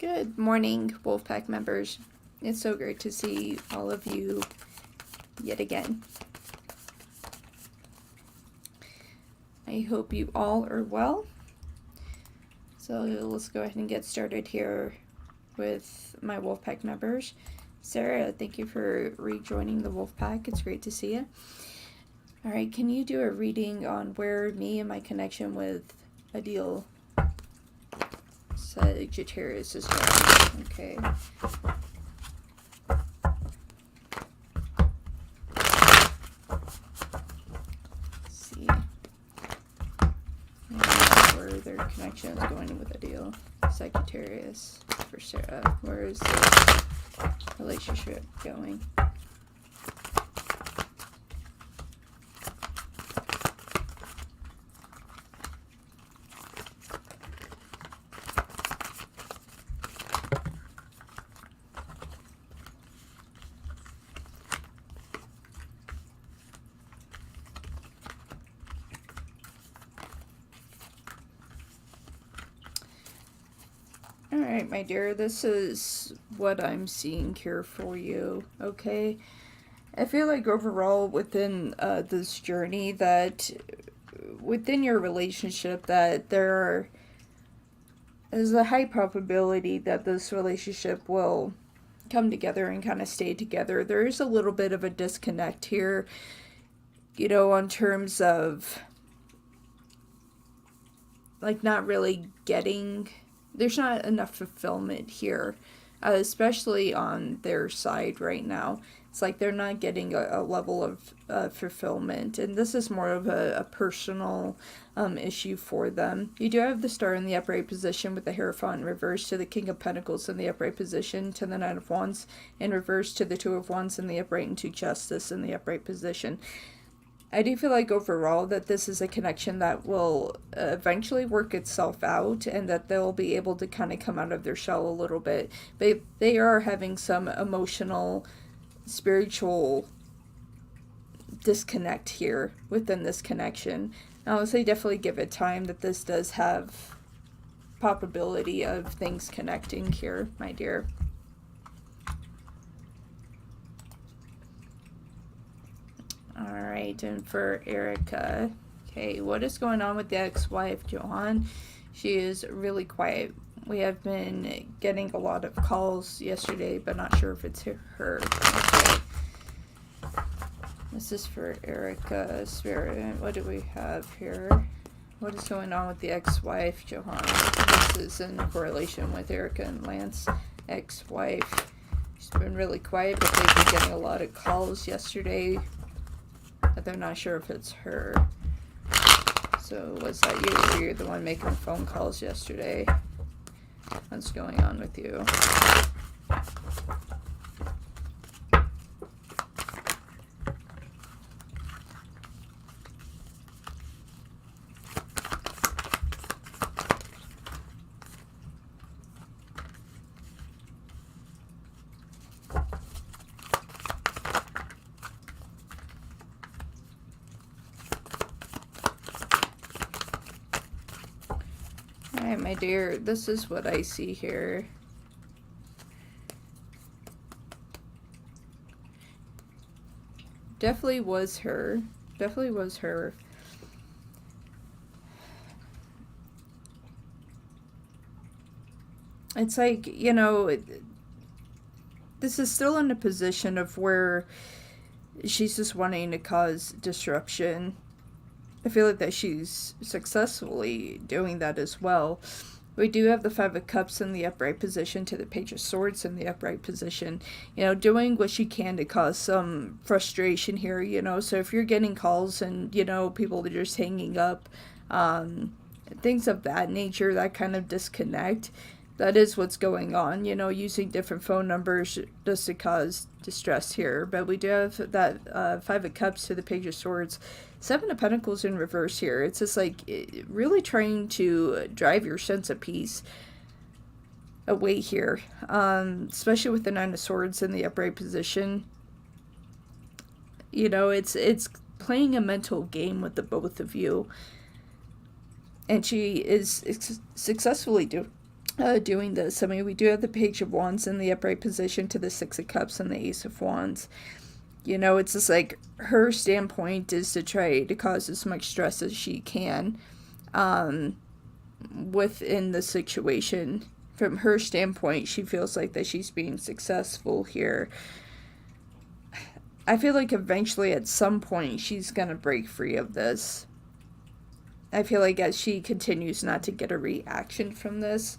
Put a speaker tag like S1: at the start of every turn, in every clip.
S1: Good morning, Wolfpack members. It's so great to see all of you yet again. I hope you all are well. So let's go ahead and get started here with my Wolfpack members. Sarah, thank you for rejoining the Wolfpack. It's great to see you. All right, can you do a reading on where me and my connection with Adil Sagittarius is going? Okay. Let's see. Where their connection is going with Adil Sagittarius for Sarah. Where is the relationship going? Alright, my dear, this is what I'm seeing here for you, okay? I feel like overall within this journey that within your relationship that there is a high probability that this relationship will come together and kind of stay together. There is a little bit of a disconnect here, you know, on terms of like not really getting... There's not enough fulfillment here, especially on their side right now. It's like they're not getting a level of fulfillment, and this is more of a personal issue for them. You do have the Star in the upright position with the Hierophant in reverse to the King of Pentacles in the upright position to the Knight of Wands in reverse to the Two of Wands in the upright and to Justice in the upright position. I do feel like overall that this is a connection that will eventually work itself out and that they'll be able to kind of come out of their shell a little bit. But they are having some emotional, spiritual disconnect here within this connection. I would say definitely give it time that this does have probability of things connecting here, my dear. Alright, and for Erica, okay, what is going on with the ex-wife, Johan? She is really quiet. We have been getting a lot of calls yesterday, but not sure if it's her. Okay. This is for Erica, Spirit. What do we have here? What is going on with the ex-wife, Johan? This is in correlation with Erica and Lance, ex-wife. She's been really quiet, but they've been getting a lot of calls yesterday. But they're not sure if it's her. So was that you, or you're the one making phone calls yesterday? What's going on with you? Alright, my dear, this is what I see here. Definitely was her. Definitely was her. It's like, you know, this is still in a position of where she's just wanting to cause disruption. I feel like that she's successfully doing that as well. We do have the Five of Cups in the upright position to the Page of Swords in the upright position. You know, doing what she can to cause some frustration here, you know. So if you're getting calls and, you know, people are just hanging up, things of that nature, that kind of disconnect, that is what's going on, you know, using different phone numbers just to cause distress here. But we do have that Five of Cups to the Page of Swords. Seven of Pentacles in reverse here. It's just like really trying to drive your sense of peace away here. Especially with the Nine of Swords in the upright position. You know, it's playing a mental game with the both of you. And she is successfully doing this. I mean, we do have the Page of Wands in the upright position to the Six of Cups and the Ace of Wands. You know, it's just like her standpoint is to try to cause as much stress as she can within the situation. From her standpoint, she feels like that she's being successful here. I feel like eventually at some point she's going to break free of this. I feel like as she continues not to get a reaction from this,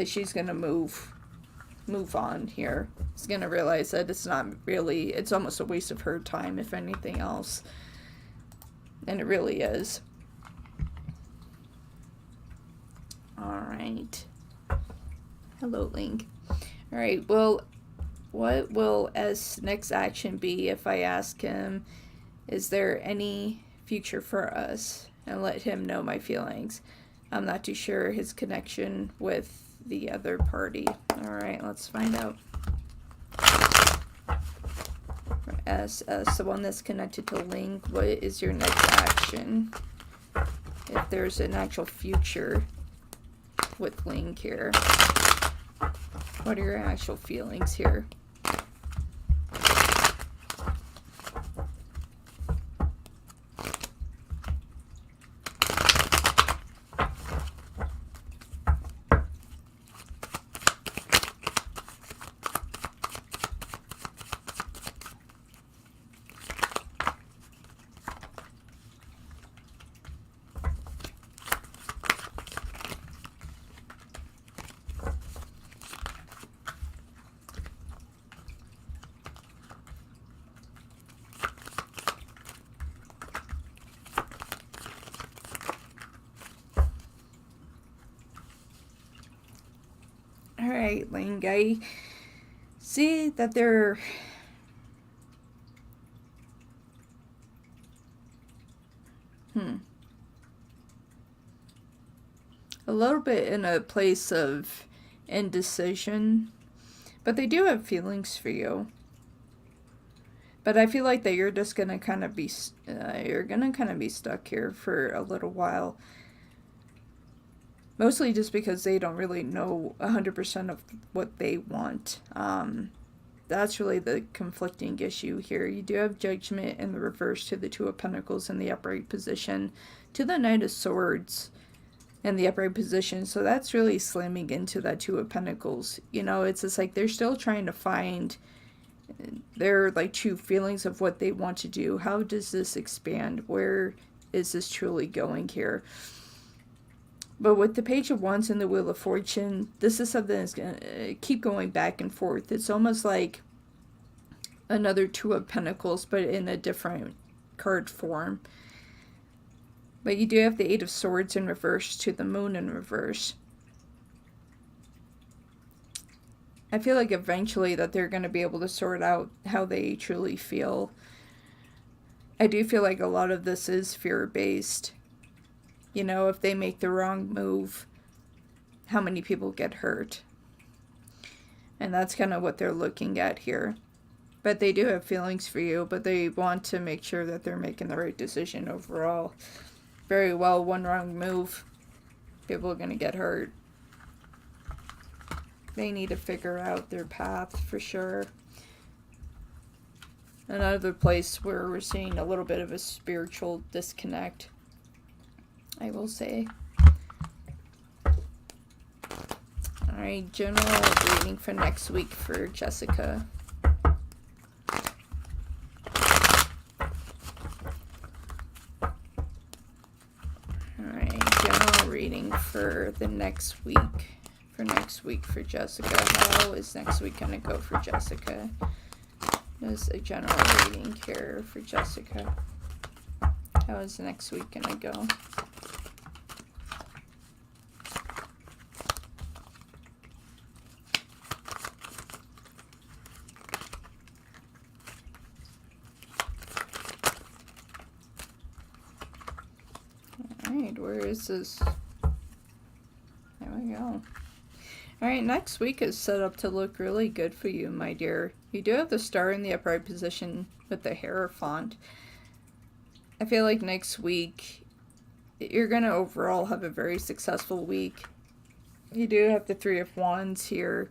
S1: she's going to move on here. She's going to realize that it's not really, it's almost a waste of her time, if anything else. And it really is. Alright. Hello, Link. Alright, well, what will S next action be if I ask him, is there any future for us? And let him know my feelings. I'm not too sure his connection with the other party. Alright, let's find out. For S, the one that's connected to Link, what is your next action? If there's an actual future with Link here. What are your actual feelings here? Alright, Link, I see that they're a little bit in a place of indecision, but they do have feelings for you. But I feel like that you're just gonna kind of be stuck here for a little while. Mostly just because they don't really know 100% of what they want. That's really the conflicting issue here. You do have Judgment in the reverse to the Two of Pentacles in the upright position, to the Knight of Swords in the upright position. So that's really slamming into that Two of Pentacles. You know, it's just like they're still trying to find their like true feelings of what they want to do. How does this expand? Where is this truly going here? But with the Page of Wands and the Wheel of Fortune, this is something that's going to keep going back and forth. It's almost like another Two of Pentacles, but in a different card form. But you do have the Eight of Swords in reverse to the Moon in reverse. I feel like eventually that they're going to be able to sort out how they truly feel. I do feel like a lot of this is fear-based. You know, if they make the wrong move, how many people get hurt? And that's kind of what they're looking at here. But they do have feelings for you, but they want to make sure that they're making the right decision overall. Very well, one wrong move, people are going to get hurt. They need to figure out their path for sure. Another place where we're seeing a little bit of a spiritual disconnect, I will say. Alright, general reading for next week for Jessica. Alright, general reading for the next week. For next week for Jessica. How is next week going to go for Jessica? There's a general reading here for Jessica. How is next week going to go? Alright, where is this? There we go. Alright, next week is set up to look really good for you, my dear. You do have the Star in the upright position with the Hierophant. I feel like next week, you're going to overall have a very successful week. You do have the Three of Wands here.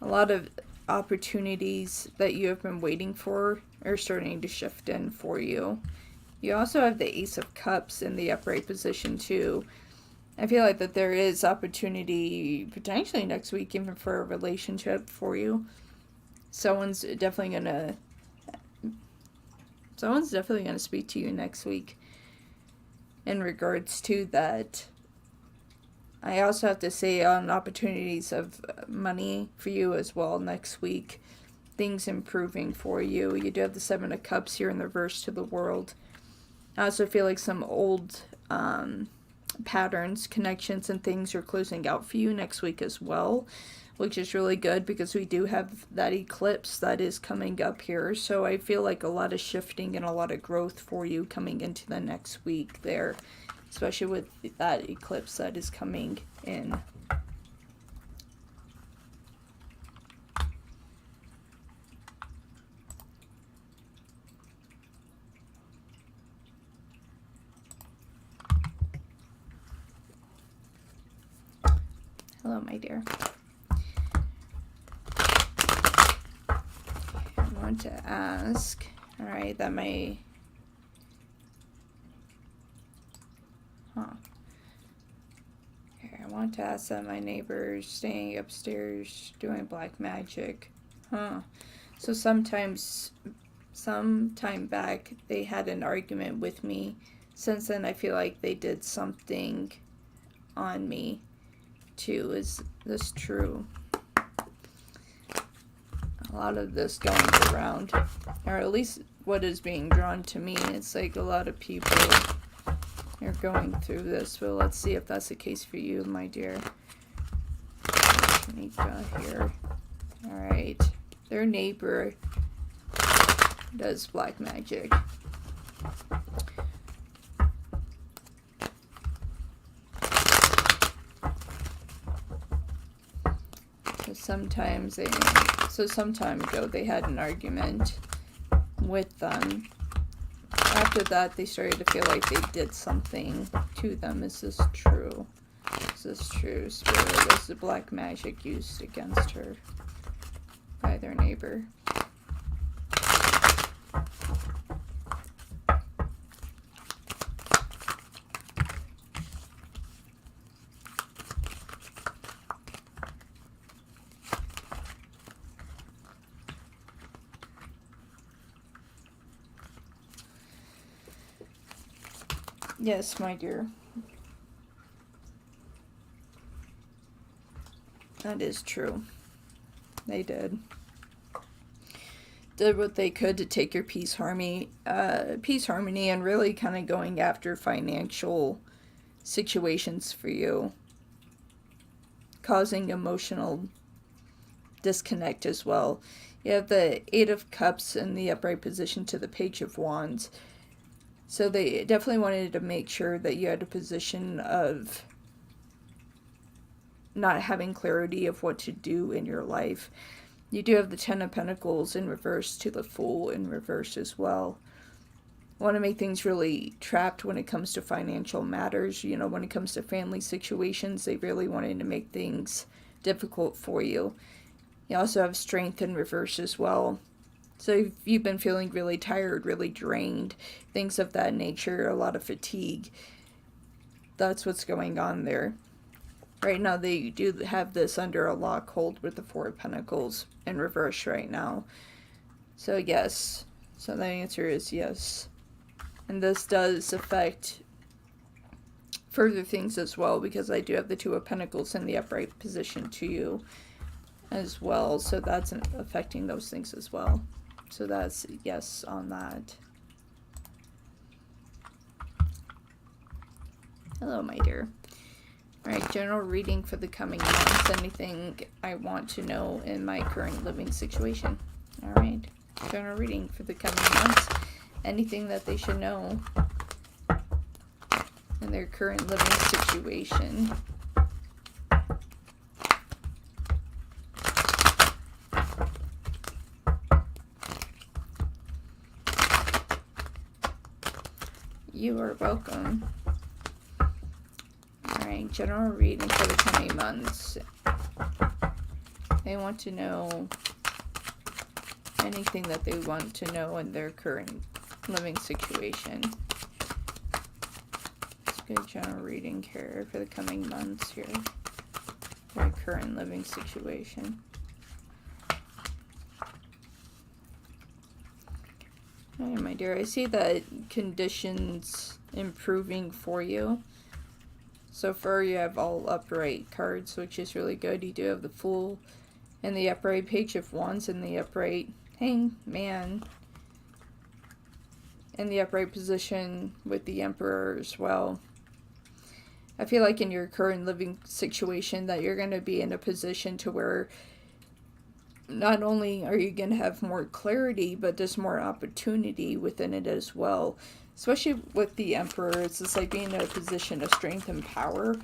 S1: A lot of opportunities that you have been waiting for are starting to shift in for you. You also have the Ace of Cups in the upright position too. I feel like that there is opportunity potentially next week even for a relationship for you. Someone's definitely gonna speak to you next week in regards to that. I also have to say on opportunities of money for you as well next week. Things improving for you. You do have the Seven of Cups here in the reverse to the World. I also feel like some old patterns, connections, and things are closing out for you next week as well, which is really good because we do have that eclipse that is coming up here. So I feel like a lot of shifting and a lot of growth for you coming into the next week there, especially with that eclipse that is coming in. Hello, my dear. I want to ask, all right, that may, Here, I want to ask that my neighbor's staying upstairs doing black magic. So sometime back, they had an argument with me. Since then, I feel like they did something on me too. Is this true? A lot of this going around, or at least what is being drawn to me. It's like a lot of people are going through this, but let's see if that's the case for you, my dear. Mika here. Alright. Their neighbor does black magic. So some time ago they had an argument with them. After that they started to feel like they did something to them. Is this true? Is this true? Spirit, was the black magic used against her by their neighbor? Yes, my dear. That is true. They did. Did what they could to take your peace harmony, and really kind of going after financial situations for you, causing emotional disconnect as well. You have the Eight of Cups in the upright position to the Page of Wands. So they definitely wanted to make sure that you had a position of not having clarity of what to do in your life. You do have the Ten of Pentacles in reverse to the Fool in reverse as well. Want to make things really trapped when it comes to financial matters. You know, when it comes to family situations, they really wanted to make things difficult for you. You also have Strength in reverse as well. So if you've been feeling really tired, really drained, things of that nature, a lot of fatigue, that's what's going on there. Right now they do have this under a lock hold with the Four of Pentacles in reverse right now. So yes. So the answer is yes. And this does affect further things as well, because I do have the Two of Pentacles in the upright position to you as well. So that's affecting those things as well. So that's yes on that. Hello, my dear. Alright, general reading for the coming months. Anything I want to know in my current living situation. Alright, general reading for the coming months. Anything that they should know in their current living situation. You are welcome. Alright. Alright, general reading for the coming months. They want to know anything that they want to know in their current living situation. Let's get a general reading here for the coming months here. Their current living situation. Alright, my dear, I see that conditions improving for you. So far you have all upright cards, which is really good. You do have the Fool and the upright, Page of Wands and the upright, Hangman in the upright position with the Emperor as well. I feel like in your current living situation that you're going to be in a position to where not only are you going to have more clarity, but there's more opportunity within it as well. Especially with the Emperor, it's just like being in a position of strength and power.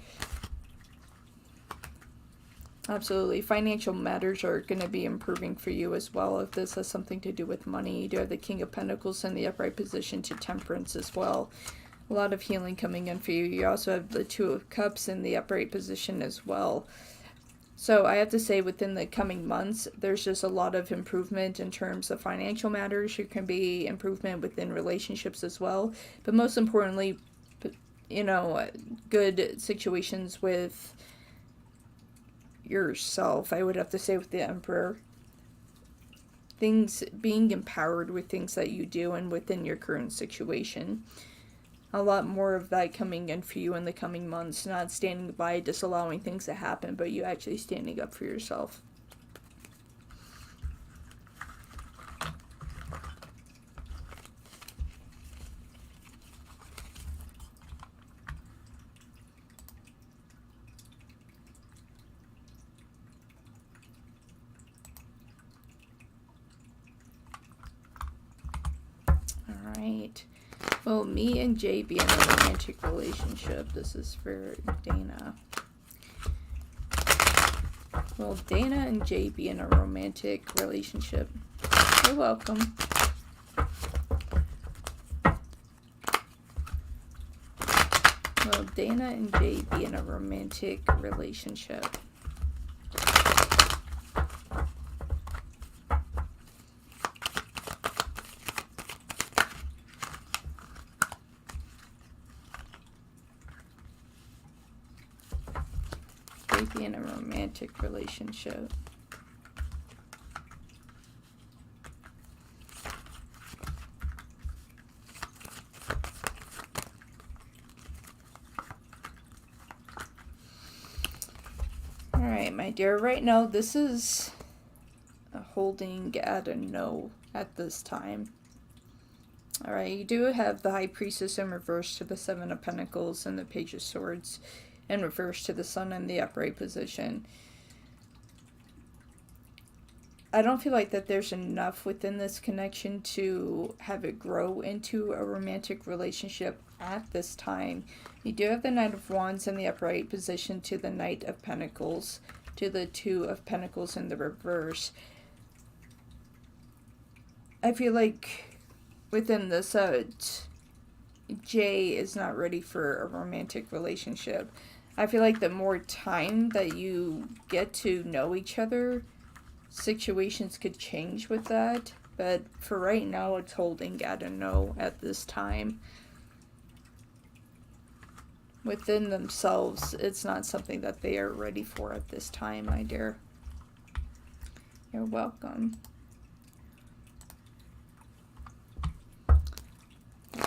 S1: Absolutely. Financial matters are going to be improving for you as well. If this has something to do with money, you do have the King of Pentacles in the upright position to Temperance as well. A lot of healing coming in for you. You also have the Two of Cups in the upright position as well. So I have to say within the coming months, there's just a lot of improvement in terms of financial matters. There can be improvement within relationships as well. But most importantly, you know, good situations with yourself. I would have to say with the Emperor. Things, being empowered with things that you do and within your current situation. A lot more of that coming in for you in the coming months. Not standing by, just allowing things to happen, but you actually standing up for yourself. Alright. Will me and Jay be in a romantic relationship? This is for Dana. Will Dana and Jay be in a romantic relationship? You're welcome. Will Dana and Jay be in a romantic relationship? Be in a romantic relationship. Alright, my dear, right now this is a holding at a no at this time. Alright, you do have the High Priestess in reverse to the Seven of Pentacles and the Page of Swords in reverse to the Sun in the upright position. I don't feel like that there's enough within this connection to have it grow into a romantic relationship at this time. You do have the Knight of Wands in the upright position to the Knight of Pentacles, to the Two of Pentacles in the reverse. I feel like within this, Jay is not ready for a romantic relationship. I feel like the more time that you get to know each other, situations could change with that. But for right now, it's holding at a no at this time. Within themselves, it's not something that they are ready for at this time, my dear. You're welcome.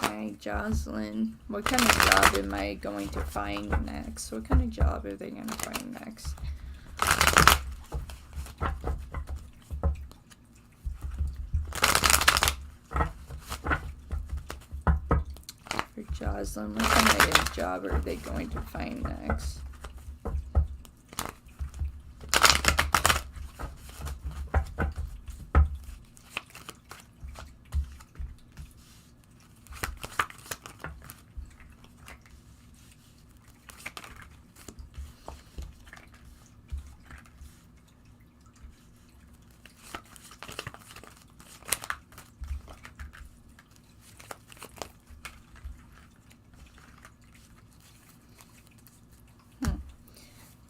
S1: Alright, Jocelyn. What kind of job am I going to find next? What kind of job are they going to find next? For Jocelyn, what kind of job are they going to find next?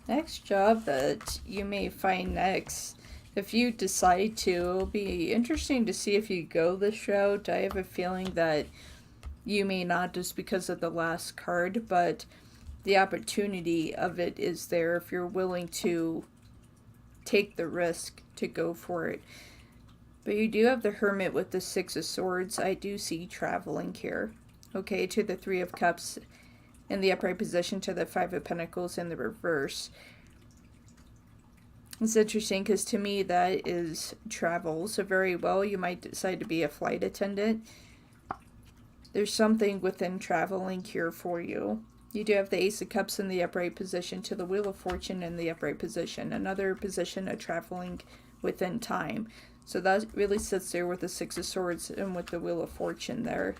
S1: Next job that you may find next, if you decide to, it'll be interesting to see if you go this route. I have a feeling that you may not, just because of the last card, but the opportunity of it is there if you're willing to take the risk to go for it. But you do have the Hermit with the Six of Swords. I do see traveling here. Okay, to the Three of Cups in the upright position, to the Five of Pentacles in the reverse. It's interesting because to me that is travel. So very well, you might decide to be a flight attendant. There's something within traveling here for you. You do have the Ace of Cups in the upright position, to the Wheel of Fortune in the upright position. Another position of traveling within time. So that really sits there with the Six of Swords and with the Wheel of Fortune there.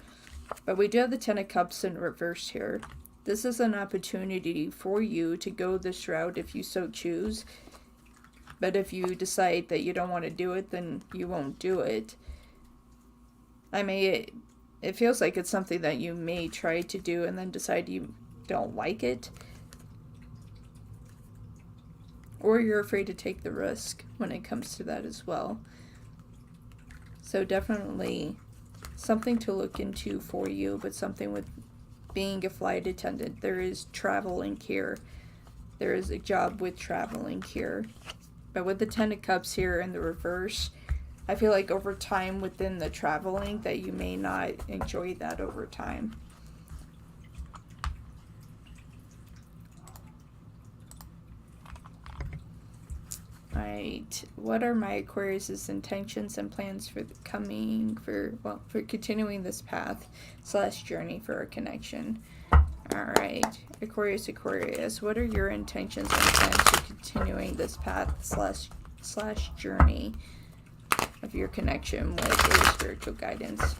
S1: But we do have the Ten of Cups in reverse here. This is an opportunity for you to go this route if you so choose. But if you decide that you don't want to do it, then you won't do it. It feels like it's something that you may try to do and then decide you don't like it. Or you're afraid to take the risk when it comes to that as well. So definitely something to look into for you, but something with being a flight attendant. There is traveling here. There is a job with traveling here. But with the Ten of Cups here in the reverse, I feel like over time within the traveling that you may not enjoy that over time. Alright, what are my Aquarius's intentions and plans for for continuing this path / journey for our connection? Alright, Aquarius, what are your intentions and plans for continuing this path / journey of your connection with your spiritual guidance?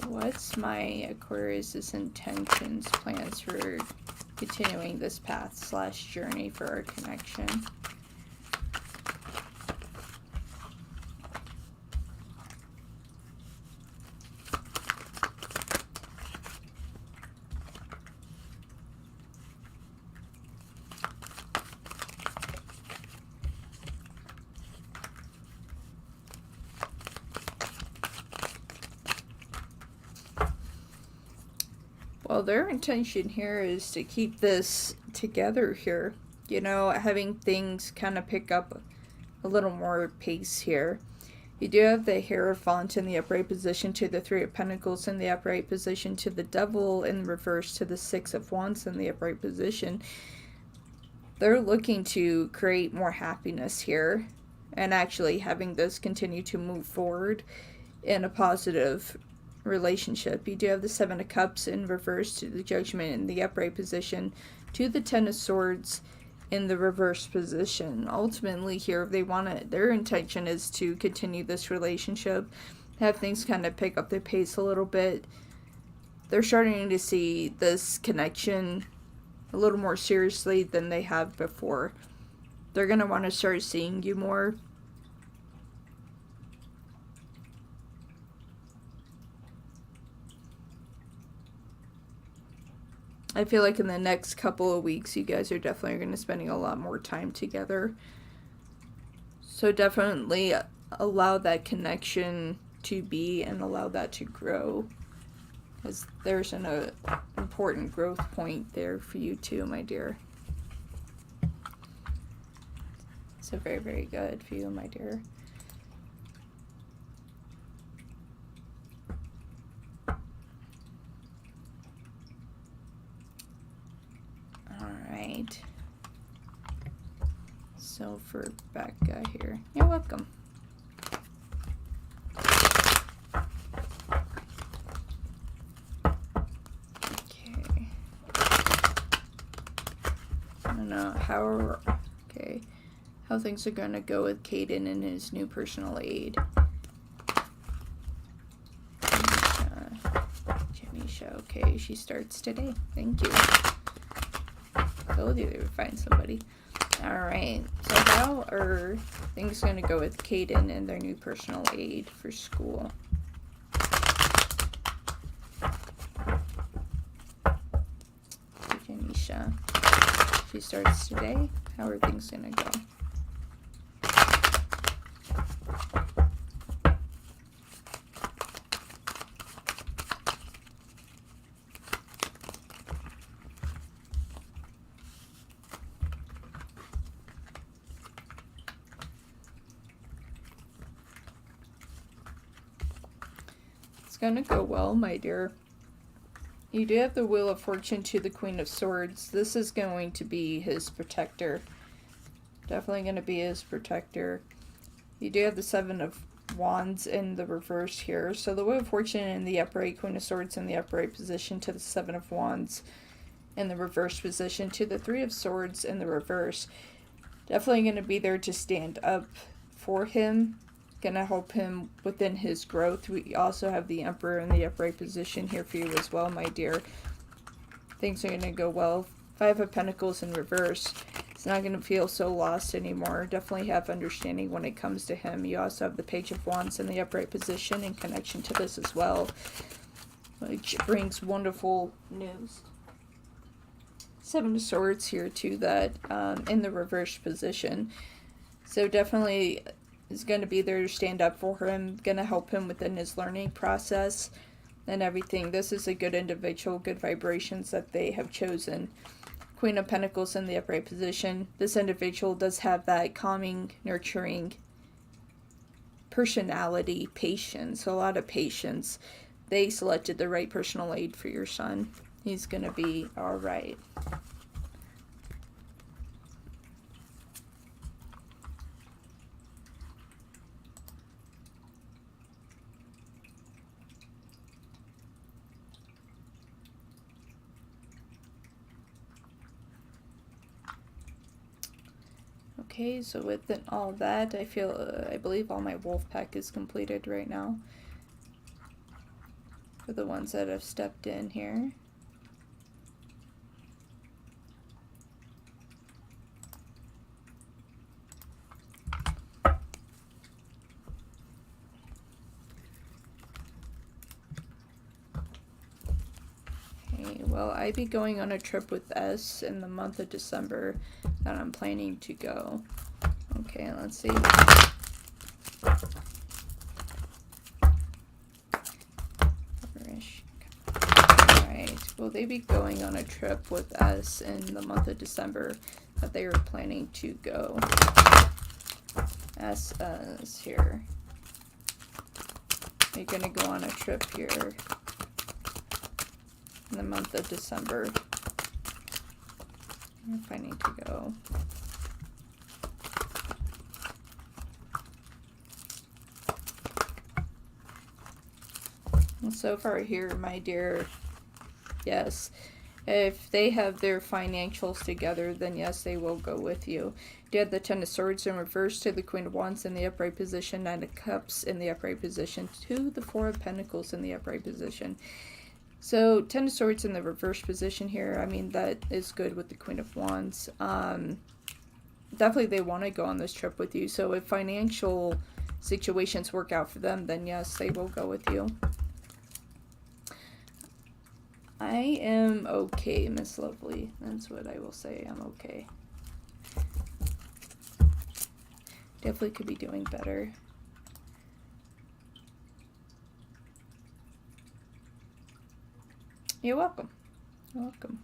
S1: What's my Aquarius's intentions, plans for continuing this path / journey for our connection? Well, their intention here is to keep this together here. You know, having things kind of pick up a little more pace here. You do have the Hierophant in the upright position, to the Three of Pentacles in the upright position, to the Devil in reverse, to the Six of Wands in the upright position. They're looking to create more happiness here and actually having this continue to move forward in a positive relationship. You do have the Seven of Cups in reverse, to the Judgment in the upright position, to the Ten of Swords in the reverse position. Ultimately here, their intention is to continue this relationship, have things kind of pick up their pace a little bit. They're starting to see this connection a little more seriously than they have before. They're going to want to start seeing you more. I feel like in the next couple of weeks, you guys are definitely going to be spending a lot more time together. So definitely allow that connection to be and allow that to grow. Because there's an important growth point there for you too, my dear. So very, very good for you, my dear. Alright. So for Becca here. You're welcome. Okay. I don't know how things are going to go with Caden and his new personal aide. Jamisha, okay, she starts today. Thank you. Told you they would find somebody. Alright, so how are things going to go with Caden and their new personal aide for school? Janisha. She starts today. How are things going to go? Gonna go well, my dear. You do have the Wheel of Fortune to the Queen of Swords. This is going to be his protector. Definitely going to be his protector. You do have the Seven of Wands in the reverse here. So the Wheel of Fortune in the upright, Queen of Swords in the upright position to the Seven of Wands in the reverse position to the Three of Swords in the reverse. Definitely going to be there to stand up for him. Gonna help him within his growth. We also have the Emperor in the upright position here for you as well, my dear. Things are gonna go well. Five of Pentacles in reverse. It's not gonna feel so lost anymore. Definitely have understanding when it comes to him. You also have the Page of Wands in the upright position in connection to this as well, which brings wonderful news. Seven of Swords here too, that in the reverse position. So definitely is going to be there to stand up for him, going to help him within his learning process and everything. This is a good individual, good vibrations that they have chosen. Queen of Pentacles in the upright position. This individual does have that calming, nurturing personality, patience, a lot of patience. They selected the right personal aide for your son. He's going to be all right. Okay, so with all that, I believe all my wolf pack is completed right now. For the ones that have stepped in here. Well, I be going on a trip with S in the month of December that I'm planning to go. Okay, let's see. Alright, will they be going on a trip with S in the month of December that they are planning to go? S is here. They're going to go on a trip here in the month of December. If I need to go. And so far here, my dear, yes, if they have their financials together, then yes, they will go with you. You had the Ten of Swords in reverse to the Queen of Wands in the upright position, Nine of Cups in the upright position to the Four of Pentacles in the upright position. So, Ten of Swords in the reverse position here, I mean, that is good with the Queen of Wands. Definitely they want to go on this trip with you. So, if financial situations work out for them, then yes, they will go with you. I am okay, Miss Lovely. That's what I will say. I'm okay. Definitely could be doing better. You're welcome. You're welcome.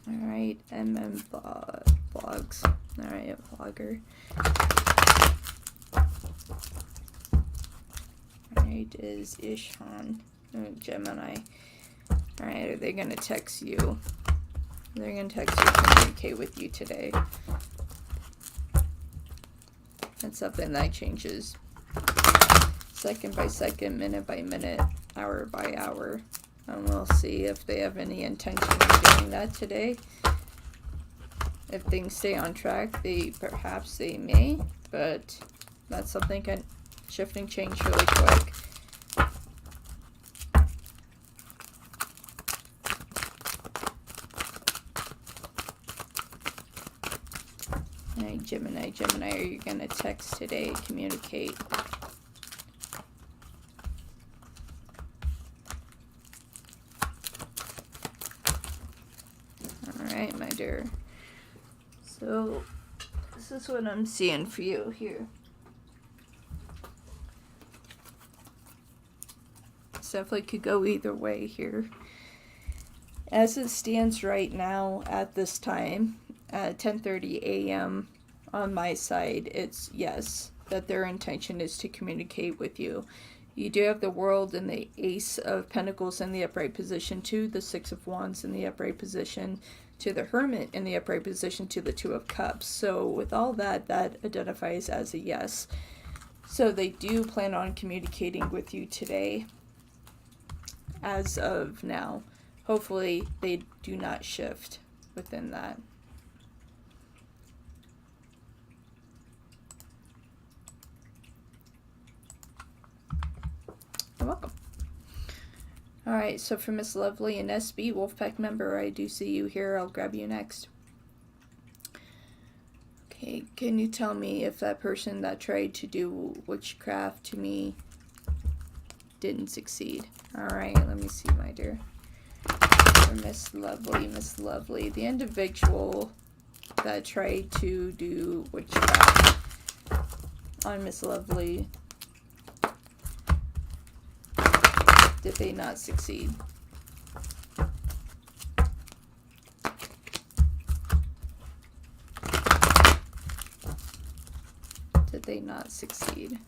S1: Alright, Vlogs. Alright, a vlogger. Alright, is Ishan. Gemini. Alright, are they going to text you? They're going to text you to communicate with you today. That's something that changes second by second, minute by minute, hour by hour. And we'll see if they have any intention of doing that today. If things stay on track, perhaps they may, but that's something can shift and change really quick. Gemini, Gemini, are you going to text today, communicate? Alright, my dear. So, this is what I'm seeing for you here. This definitely could go either way here. As it stands right now at this time, at 10:30 a.m. on my side, it's yes, that their intention is to communicate with you. You do have the World and the Ace of Pentacles in the upright position, to the Six of Wands in the upright position, to the Hermit in the upright position, to the Two of Cups. So with all that, that identifies as a yes. So they do plan on communicating with you today, as of now. Hopefully they do not shift within that. You're welcome. Alright, so for Miss Lovely and SB, Wolfpack member, I do see you here. I'll grab you next. Okay, can you tell me if that person that tried to do witchcraft to me didn't succeed? Alright, let me see, my dear. For Miss Lovely, the individual that tried to do witchcraft on Miss Lovely, did they not succeed? Did they not succeed?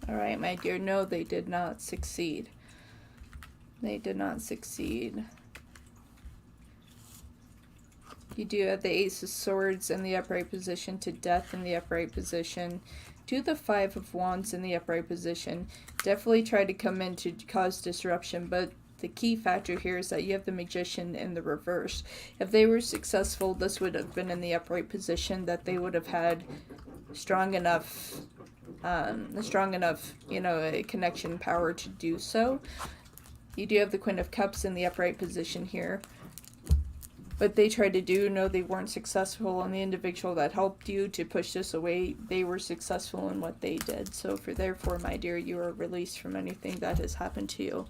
S1: Alright, my dear, no, they did not succeed. They did not succeed. You do have the Ace of Swords in the upright position, to Death in the upright position, to the Five of Wands in the upright position. Definitely try to come in to cause disruption, but the key factor here is that you have the Magician in the reverse. If they were successful, this would have been in the upright position, that they would have had strong enough, you know, a connection power to do so. You do have the Queen of Cups in the upright position here. What they tried to do, no, they weren't successful, and the individual that helped you to push this away, they were successful in what they did. So therefore, my dear, you are released from anything that has happened to you.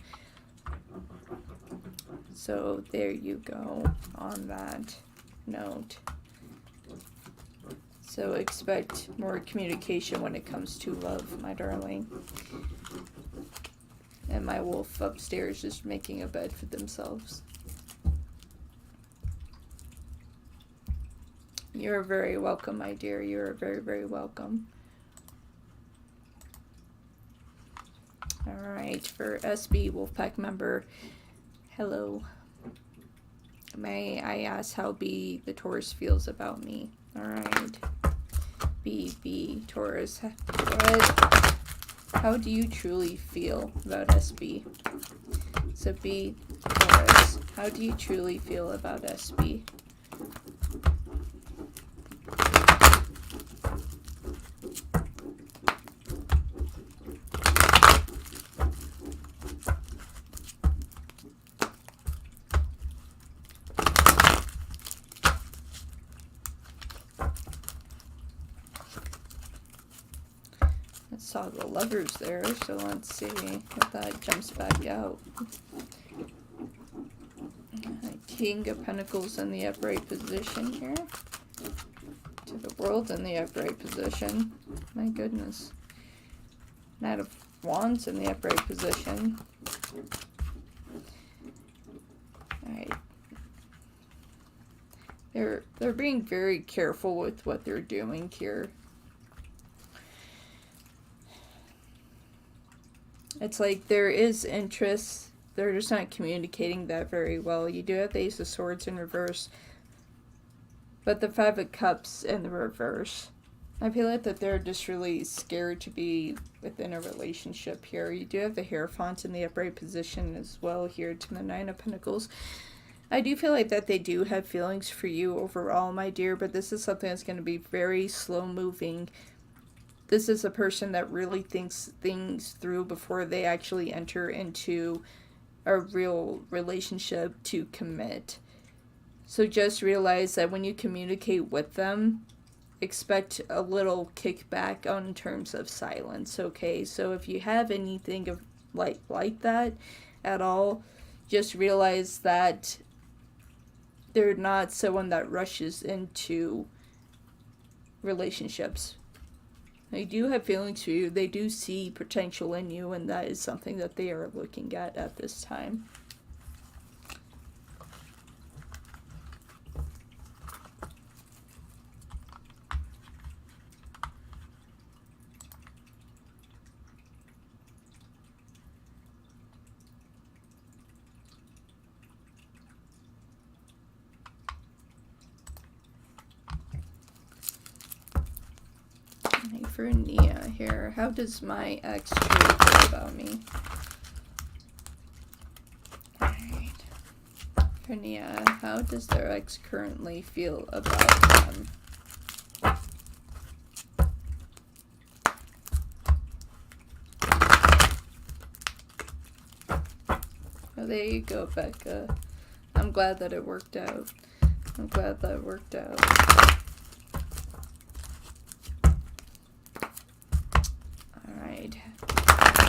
S1: So there you go on that note. So expect more communication when it comes to love, my darling. And my wolf upstairs just making a bed for themselves. You're very welcome, my dear. You're very, very welcome. Alright, for SB, Wolfpack member, hello. May I ask how B, the Taurus, feels about me? Alright. B, Taurus. How do you truly feel about SB? So B, Taurus, how do you truly feel about SB? Saw the Lovers there, so let's see if that jumps back out. King of Pentacles in the upright position here. To the World in the upright position. My goodness. Knight of Wands in the upright position. Alright. They're being very careful with what they're doing here. It's like there is interest, they're just not communicating that very well. You do have the Ace of Swords in reverse. But the Five of Cups in the reverse. I feel like that they're just really scared to be within a relationship here. You do have the Hierophant in the upright position as well here to the Nine of Pentacles. I do feel like that they do have feelings for you overall, my dear, but this is something that's going to be very slow moving. This is a person that really thinks things through before they actually enter into a real relationship to commit. So just realize that when you communicate with them, expect a little kickback on terms of silence, okay? So if you have anything of like that at all, just realize that they're not someone that rushes into relationships. They do have feelings for you. They do see potential in you, and that is something that they are looking at this time. For Nia here, how does my ex truly feel about me? Alright. For Nia, how does their ex currently feel about them? Oh, there you go, Becca. I'm glad that it worked out. I'm glad that it worked out.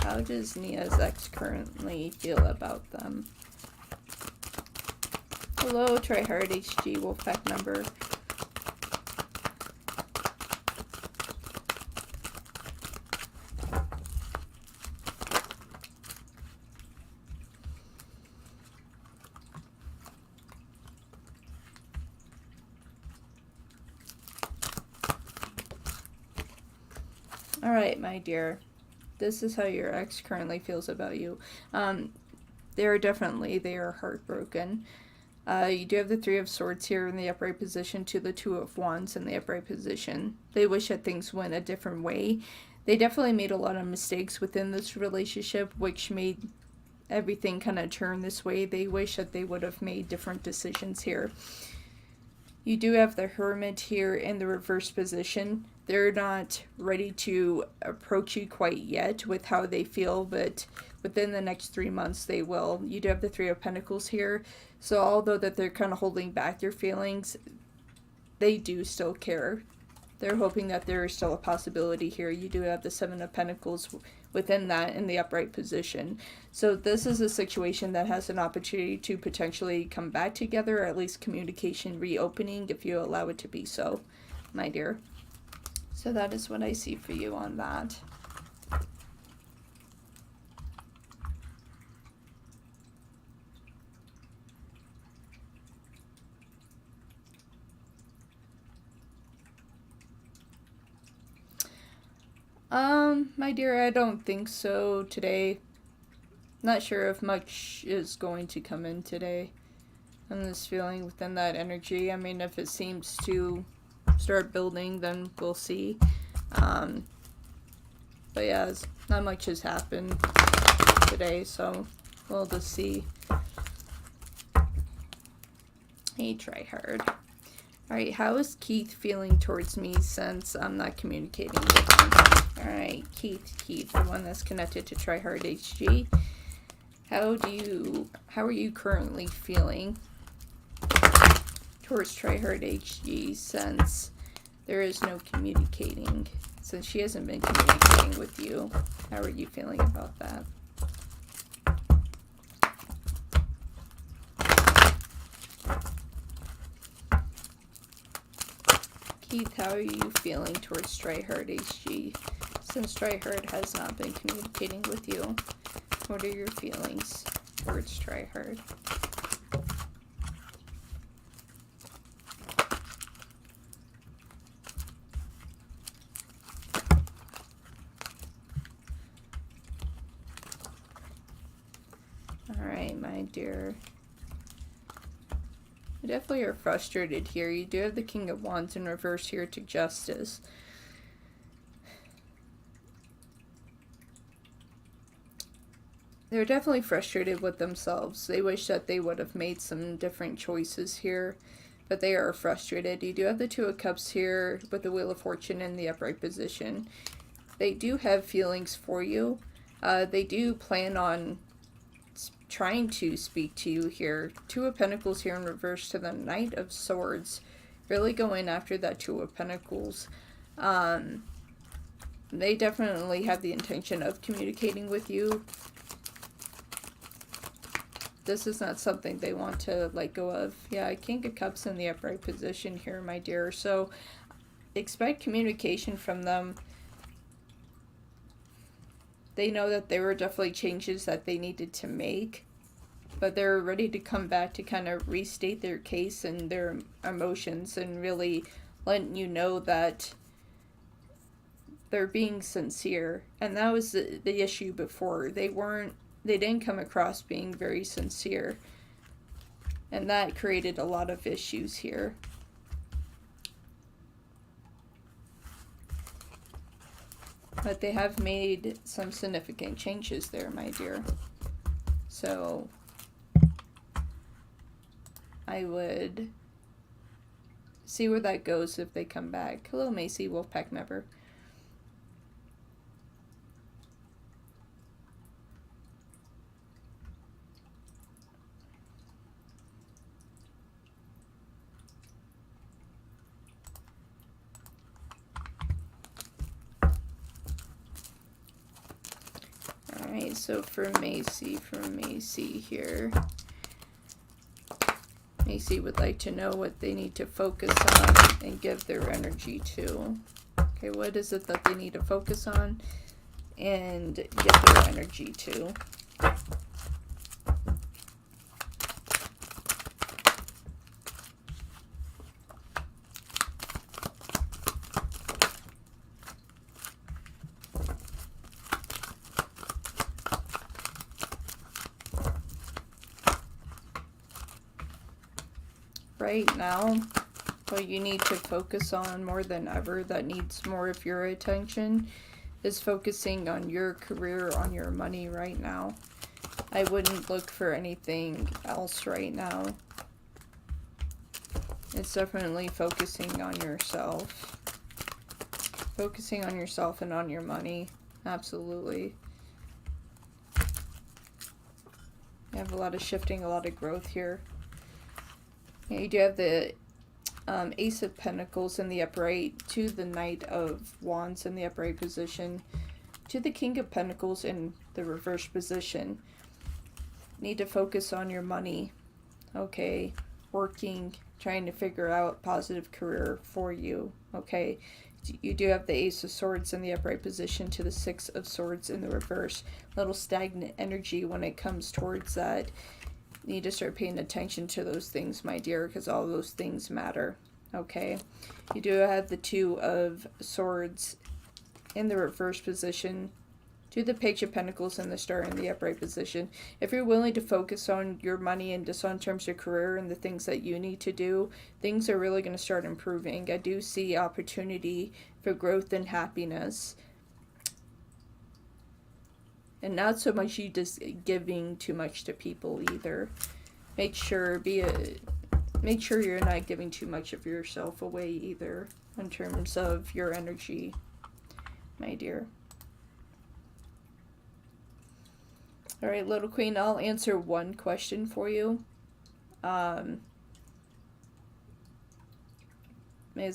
S1: How does Nia's ex currently feel about them? Hello, Tryhard HG Wolfpack member. Alright, my dear. This is how your ex currently feels about you. They are heartbroken. You do have the Three of Swords here in the upright position to the Two of Wands in the upright position. They wish that things went a different way. They definitely made a lot of mistakes within this relationship, which made everything kind of turn this way. They wish that they would have made different decisions here. You do have the Hermit here in the reverse position. They're not ready to approach you quite yet with how they feel, but within the next 3 months they will. You do have the Three of Pentacles here. So although that they're kind of holding back their feelings, they do still care. They're hoping that there is still a possibility here. You do have the Seven of Pentacles within that in the upright position. So this is a situation that has an opportunity to potentially come back together, or at least communication reopening if you allow it to be so, my dear. So that is what I see for you on that. My dear, I don't think so today. Not sure if much is going to come in today. I'm just feeling within that energy. I mean, if it seems to start building, then we'll see. But yeah, not much has happened today, so we'll just see. Hey, Tryhard. Alright, how is Keith feeling towards me since I'm not communicating with him? Alright, Keith, the one that's connected to Tryhard HG. How are you currently feeling towards Tryhard HG since there is no communicating? Since she hasn't been communicating with you, how are you feeling about that? Keith, how are you feeling towards Tryhard HG since Tryhard has not been communicating with you? What are your feelings towards Tryhard? Alright, my dear. You definitely are frustrated here. You do have the King of Wands in reverse here to Justice. They're definitely frustrated with themselves. They wish that they would have made some different choices here, but they are frustrated. You do have the Two of Cups here with the Wheel of Fortune in the upright position. They do have feelings for you. They do plan on trying to speak to you here. Two of Pentacles here in reverse to the Knight of Swords. Really going after that Two of Pentacles. They definitely have the intention of communicating with you. This is not something they want to let go of. Yeah, King of Cups in the upright position here, my dear. So expect communication from them. They know that there were definitely changes that they needed to make, but they're ready to come back to kind of restate their case and their emotions and really letting you know that they're being sincere. And that was the issue before. They didn't come across being very sincere, and that created a lot of issues here. But they have made some significant changes there, my dear. So I would see where that goes if they come back. Hello, Macy, Wolfpack member. Alright, so for Macy here. Macy would like to know what they need to focus on and give their energy to. Okay, what is it that they need to focus on and give their energy to? Right now, what you need to focus on more than ever, that needs more of your attention, is focusing on your career, on your money right now. I wouldn't look for anything else right now. It's definitely focusing on yourself. Focusing on yourself and on your money. Absolutely. You have a lot of shifting, a lot of growth here. Yeah, you do have the Ace of Pentacles in the upright, to the Knight of Wands in the upright position, to the King of Pentacles in the reverse position. Need to focus on your money. Okay, working, trying to figure out positive career for you. Okay, you do have the Ace of Swords in the upright position to the Six of Swords in the reverse. A little stagnant energy when it comes towards that. Need to start paying attention to those things, my dear, because all those things matter. Okay, you do have the Two of Swords in the reverse position, to the Page of Pentacles and the Star in the upright position. If you're willing to focus on your money and just on terms of career and the things that you need to do, things are really going to start improving. I do see opportunity for growth and happiness. And not so much you just giving too much to people either. Make sure you're not giving too much of yourself away either in terms of your energy, my dear. Alright, little queen, I'll answer one question for you. As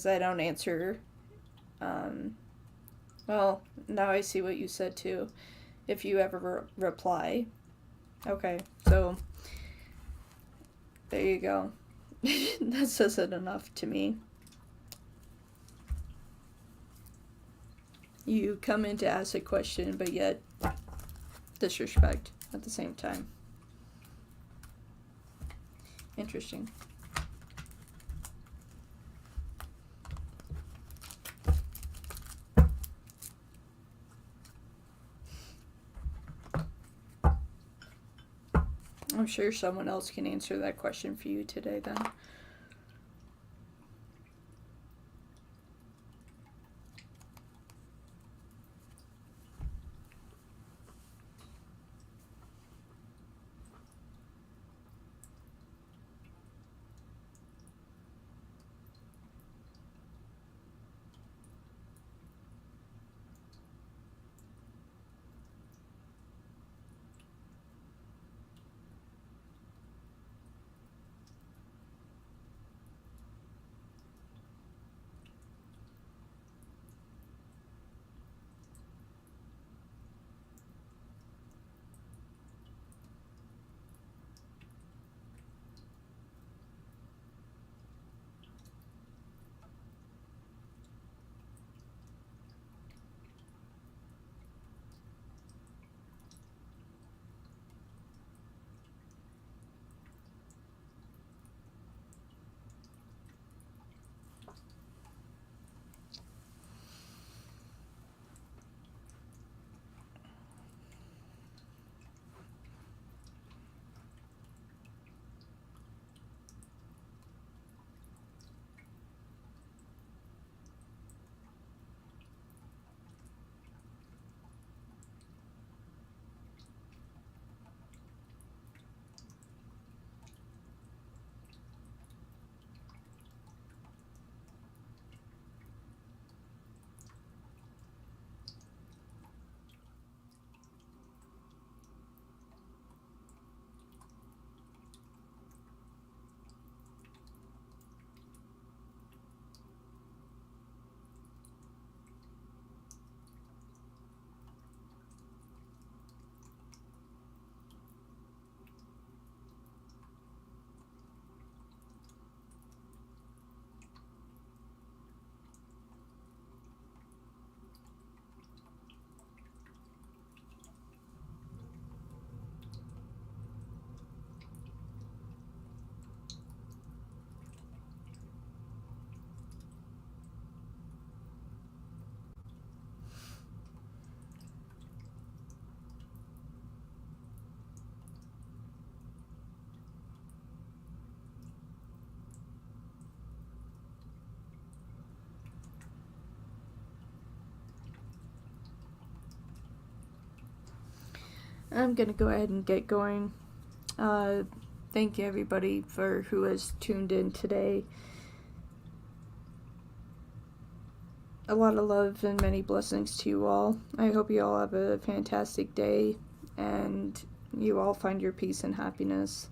S1: I don't answer. Well, now I see what you said too. If you ever reply. Okay, so there you go. That says it enough to me. You come in to ask a question, but yet disrespect at the same time. Interesting. I'm sure someone else can answer that question for you today then. I'm gonna go ahead and get going. Thank you everybody for who has tuned in today. A lot of love and many blessings to you all. I hope you all have a fantastic day and you all find your peace and happiness.